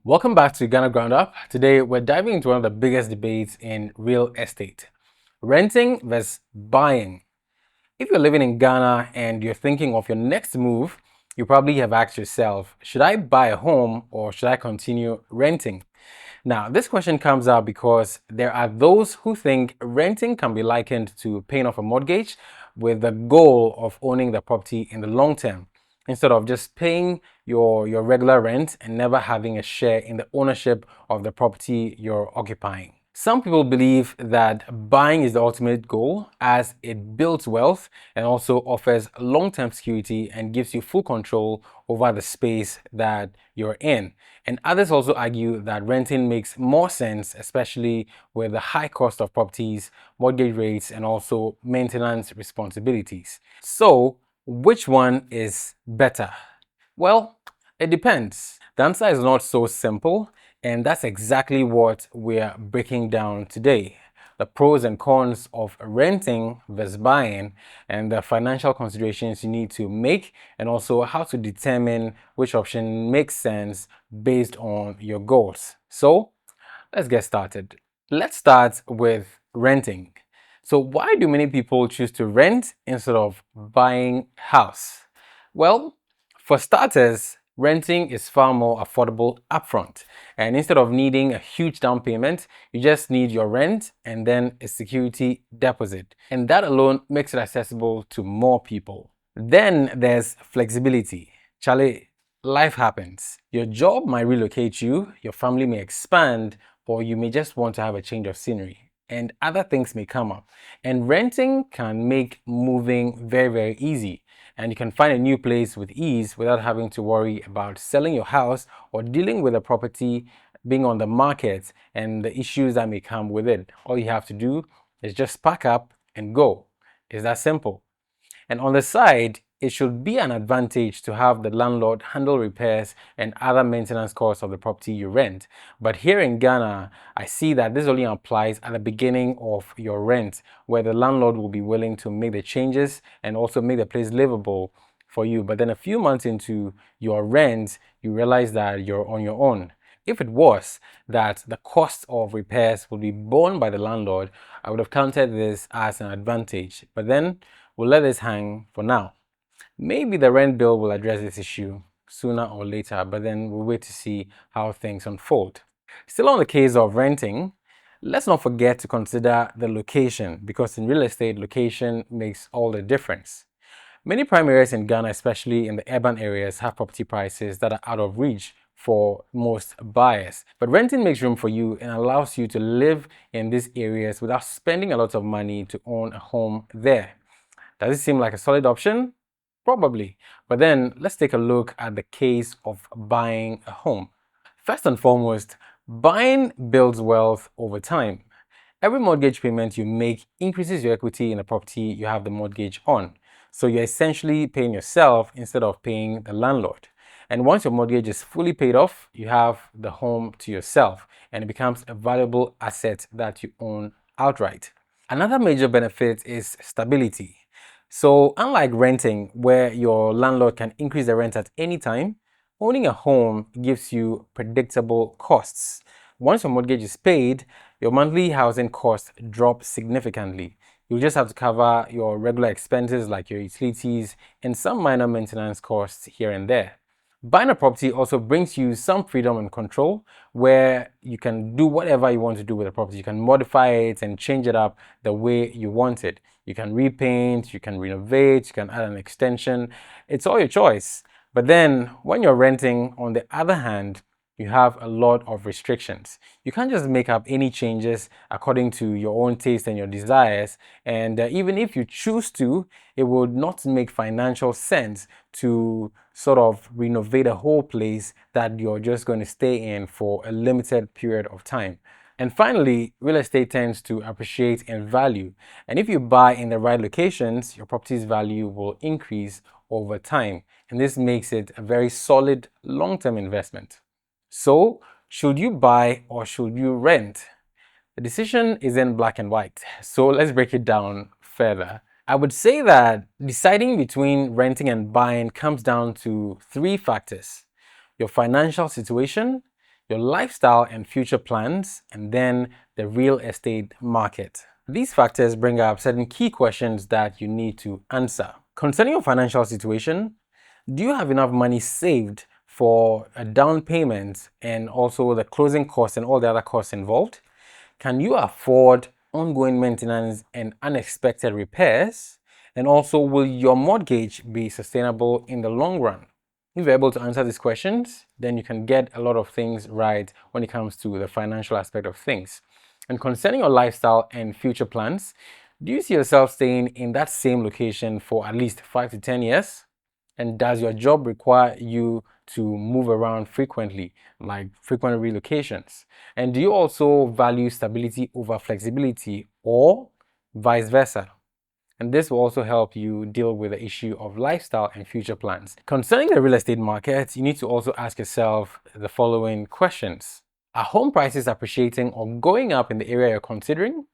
Welcome back to Ghana Ground Up. Today we're diving into one of the biggest debates in real estate: renting versus buying. If you're living in Ghana and you're thinking of your next move, you probably have asked yourself, should I buy a home or should I continue renting? Now, this question comes up because there are those who think renting can be likened to paying off a mortgage with the goal of owning the property in the long term, instead of just paying your regular rent and never having a share in the ownership of the property you're occupying. Some people believe that buying is the ultimate goal as it builds wealth and also offers long-term security and gives you full control over the space that you're in. And others also argue that renting makes more sense, especially with the high cost of properties, mortgage rates, and also maintenance responsibilities. So, which one is better? Well, it depends. The answer is not so simple, and that's exactly what we're breaking down today: the pros and cons of renting versus buying, and the financial considerations you need to make, and also how to determine which option makes sense based on your goals. So, let's get started. Let's start with renting. So, why do many people choose to rent instead of buying house? Well, for starters, renting is far more affordable upfront. And instead of needing a huge down payment, you just need your rent and then a security deposit. And that alone makes it accessible to more people. Then there's flexibility. Charlie, life happens. Your job might relocate you, your family may expand, or you may just want to have a change of scenery. And other things may come up. And renting can make moving very, very easy. And you can find a new place with ease without having to worry about selling your house or dealing with a property being on the market and the issues that may come with it. All you have to do is just pack up and go. It's that simple. And on the side, it should be an advantage to have the landlord handle repairs and other maintenance costs of the property you rent. But here in Ghana, I see that this only applies at the beginning of your rent, where the landlord will be willing to make the changes and also make the place livable for you. But then a few months into your rent, you realize that you're on your own. If it was that the cost of repairs would be borne by the landlord, I would have counted this as an advantage. But then we'll let this hang for now. Maybe the rent bill will address this issue sooner or later, but then we'll wait to see how things unfold. Still on the case of renting, let's not forget to consider the location, because in real estate, location makes all the difference. Many prime areas in Ghana, especially in the urban areas, have property prices that are out of reach for most buyers. But renting makes room for you and allows you to live in these areas without spending a lot of money to own a home there. Does it seem like a solid option? Probably. But then let's take a look at the case of buying a home. First and foremost, buying builds wealth over time. Every mortgage payment you make increases your equity in the property you have the mortgage on. So you're essentially paying yourself instead of paying the landlord. And once your mortgage is fully paid off, you have the home to yourself and it becomes a valuable asset that you own outright. Another major benefit is stability. So, unlike renting, where your landlord can increase the rent at any time, owning a home gives you predictable costs. Once your mortgage is paid, your monthly housing costs drop significantly. You just have to cover your regular expenses like your utilities and some minor maintenance costs here and there. Buying a property also brings you some freedom and control where you can do whatever you want to do with the property. You can modify it and change it up the way you want it. You can repaint, you can renovate, you can add an extension. It's all your choice. But then when you're renting, on the other hand, you have a lot of restrictions. You can't just make up any changes according to your own taste and your desires. And even if you choose to, it would not make financial sense to sort of renovate a whole place that you're just going to stay in for a limited period of time. And finally, real estate tends to appreciate in value. And if you buy in the right locations, your property's value will increase over time. And this makes it a very solid long-term investment. So, should you buy or should you rent? The decision isn't black and white. So let's break it down further. I would say that deciding between renting and buying comes down to three factors: your financial situation, your lifestyle and future plans, and then the real estate market. These factors bring up certain key questions that you need to answer. Concerning your financial situation, do you have enough money saved for a down payment and also the closing costs and all the other costs involved? Can you afford ongoing maintenance and unexpected repairs? And also, will your mortgage be sustainable in the long run? If you're able to answer these questions, then you can get a lot of things right when it comes to the financial aspect of things. And concerning your lifestyle and future plans, do you see yourself staying in that same location for at least 5 to 10 years? And does your job require you to move around frequently, like frequent relocations? And do you also value stability over flexibility or vice versa? And this will also help you deal with the issue of lifestyle and future plans. Concerning the real estate market, you need to also ask yourself the following questions. Are home prices appreciating or going up in the area you're considering?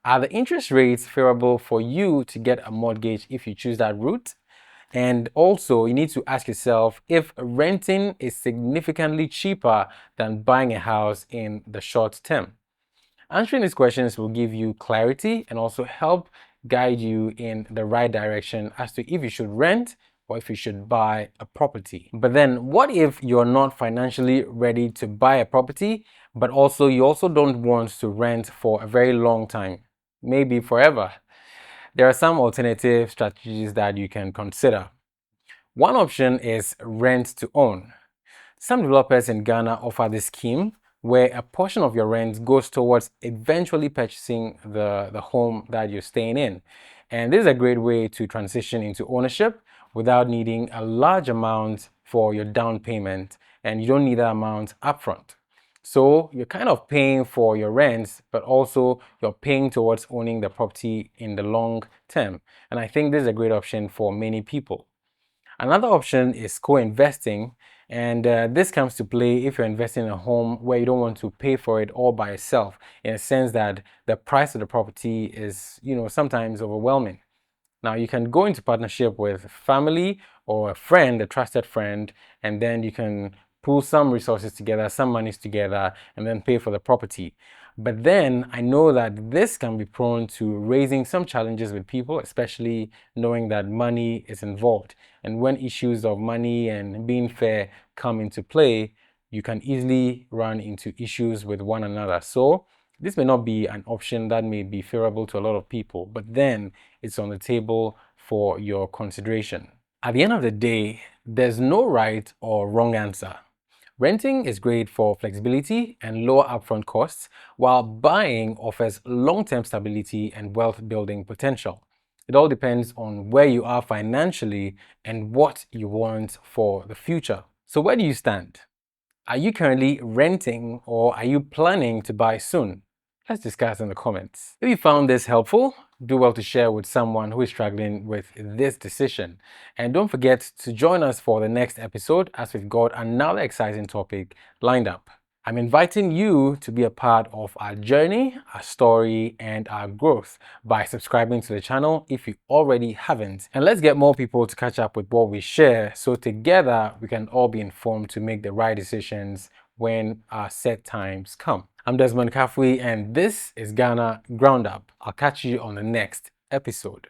Are the interest rates favorable for you to get a mortgage if you choose that route? And also, you need to ask yourself if renting is significantly cheaper than buying a house in the short term. Answering these questions will give you clarity and also help guide you in the right direction as to if you should rent or if you should buy a property. But then what if you're not financially ready to buy a property, but also you also don't want to rent for a very long time, maybe forever? There are some alternative strategies that you can consider. One option is rent to own. Some developers in Ghana offer this scheme where a portion of your rent goes towards eventually purchasing the home that you're staying in. And this is a great way to transition into ownership without needing a large amount for your down payment, and you don't need that amount upfront. So you're kind of paying for your rents, but also you're paying towards owning the property in the long term. And I think this is a great option for many people. Another option is co-investing, and this comes to play if you're investing in a home where you don't want to pay for it all by yourself, in a sense that the price of the property is, sometimes overwhelming. Now, you can go into partnership with family or a friend, a trusted friend, and then you can pull some resources together, some monies together, and then pay for the property. But then I know that this can be prone to raising some challenges with people, especially knowing that money is involved. And when issues of money and being fair come into play, you can easily run into issues with one another. So this may not be an option that may be favorable to a lot of people, but then it's on the table for your consideration. At the end of the day, there's no right or wrong answer. Renting is great for flexibility and lower upfront costs, while buying offers long-term stability and wealth building potential. It all depends on where you are financially and what you want for the future. So where do you stand? Are you currently renting or are you planning to buy soon? Let's discuss in the comments. If you found this helpful, do well to share with someone who is struggling with this decision. And don't forget to join us for the next episode as we've got another exciting topic lined up. I'm inviting you to be a part of our journey, our story, and our growth by subscribing to the channel if you already haven't. And let's get more people to catch up with what we share so together we can all be informed to make the right decisions when our set times come. I'm Desmond Kafui, and this is Ghana Ground Up. I'll catch you on the next episode.